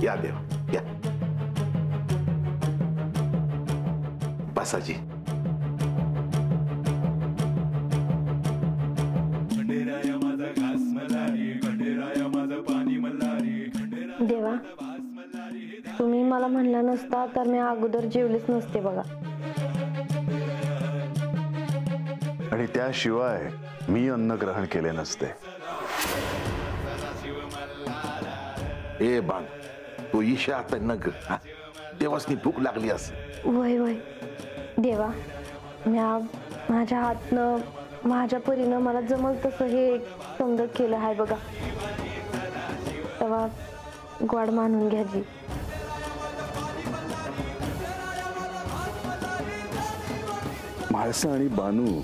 या देवा या. बसाजी. देवा, तुम्ही मला म्हणला नसता तर मी अगोदर जेवलेच नसते बघा. आणि त्याशिवाय मी अन्न ग्रहण केले नसते. ए बाण, तू ईशा आता नग. देवासनी भूक लागली अस. वय वय देवा, माझ्या हातनं माझ्या परीनं मला जमल तसं हे समज केलं आहे बघा. तेव्हा गोड मानून घ्याजी. म्हाळसा आणि बानू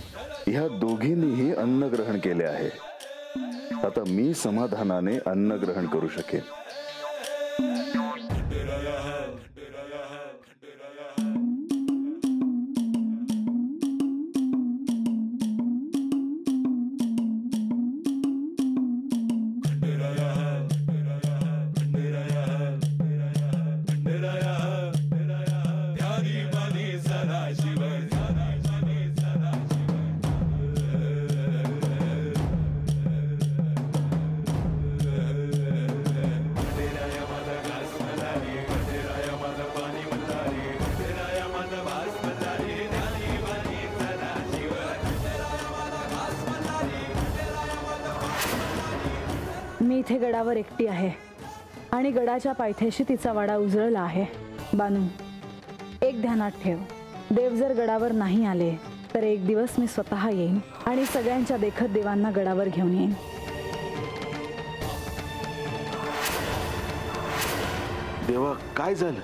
ह्या दोघींनीही अन्न ग्रहण केले आहे. आता मी समाधानाने अन्न ग्रहण करू शकेन. मी इथे गडावर एकटी आहे आणि गडाच्या पायथ्याशी तिचा वाडा उजळला आहे. बानू, एक ध्यानात ठेव, देव जर गडावर नाही आले तर एक दिवस मी स्वतः येईन आणि सगळ्यांच्या देखत देवांना गडावर घेऊन येईन. देवा, काय झालं?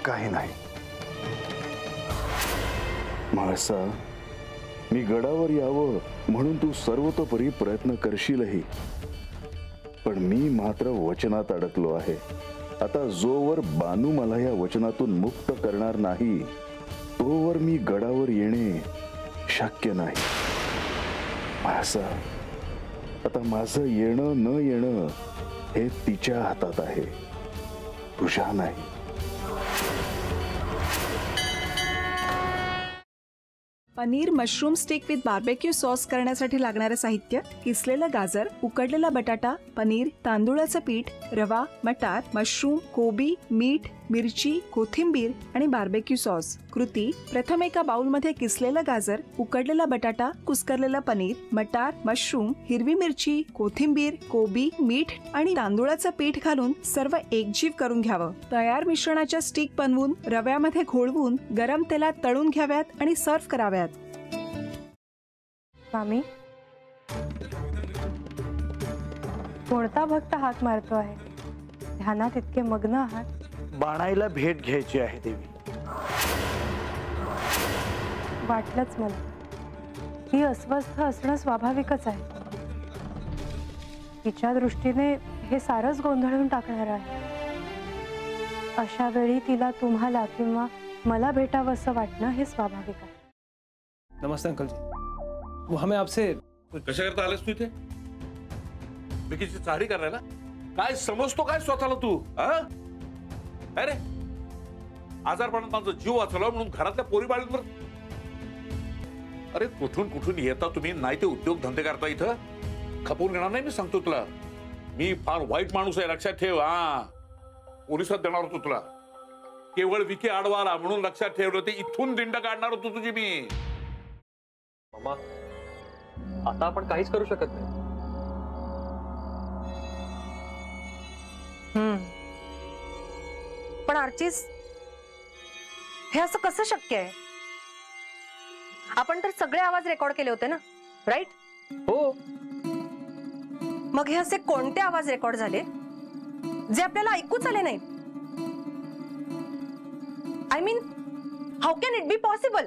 काही नाही म्हाळसा. मी गडावर यावं म्हणून तू सर्वतोपरी प्रयत्न करशीलही, पण मी मात्र वचनात अडकलो आहे. आता जोवर बानू मला या वचनातून मुक्त करणार नाही तोवर मी गडावर येणे शक्य नाही. म्हाळसा, आता माझं येणं न येणं हे तिच्या हातात आहे, तुझ्या नाही. Paneer mushroom stick with barbecue sauce करण्यासाठी लागणारे साहित्य: किसलेलं गाजर, उकडलेला बटाटा, पनीर, तांदूळाचं पीठ, रवा, मटार, मशरूम, कोबी, मीठ, मिरची, कोथिंबीर आणि बार्बेक्यू सॉस. कृती: प्रथम एका बाउलमध्ये किसलेलं गाजर, उकडलेला बटाटा, कुस्करलेलं पनीर, मटार, मशरूम, हिरवी मिरची, कोथिंबीर, कोबी, मीठ आणि तांदूळाचं पीठ घालून सर्व एकजीव करून घ्यावं. तयार मिश्रणाच्या स्टिक बनवून रव्यामध्ये घोळवून गरम तेलात तळून घ्याव्यात आणि सर्व्ह कराव्यात. मामी, कोणता भक्त हात मारतो आहे? ध्यानात इतके मग्न आहात. बाणाईला भेट घ्यायची आहे देवी. वाटलंच मला. ही अस्वस्थ असणं स्वाभाविकच आहे. तिच्या दृष्टीने हे सारंच गोंधळून टाकणार आहे. अशा वेळी तिला तुम्हाला किंवा मला भेटावं असं वाटणं हे स्वाभाविक आहे. नमस्ते अंकल जी. वो हमें आपसे. कशा करता आलेस तू इथे? विकीची चारी करायला? काय समजतो काय स्वतःला तू? अरे आजारपणात माझा जीव वाचवला म्हणून घरातल्या पोरी बाळींवर. अरे कुठून कुठून येता तुम्ही, नाही ते उद्योग धंदे करता इथं. खपवून घेणार नाही मी सांगतो तुला. मी फार वाईट माणूस आहे, लक्षात ठेव. पोलिसात देणार होतो तुला. केवळ विकी आडवा आला म्हणून लक्षात ठेवलं, ते इथून दिंड काढणार होतो तुझी मी. मामा, आता आपण काहीच करू शकत नाही. पण आर्चिस, हे असं कसं शक्य आहे? आपण तर सगळे आवाज रेकॉर्ड केले होते ना, राईट? हो. मग हे असे कोणते आवाज रेकॉर्ड झाले जे आपल्याला ऐकूच आले नाहीत? I mean, how can it be possible?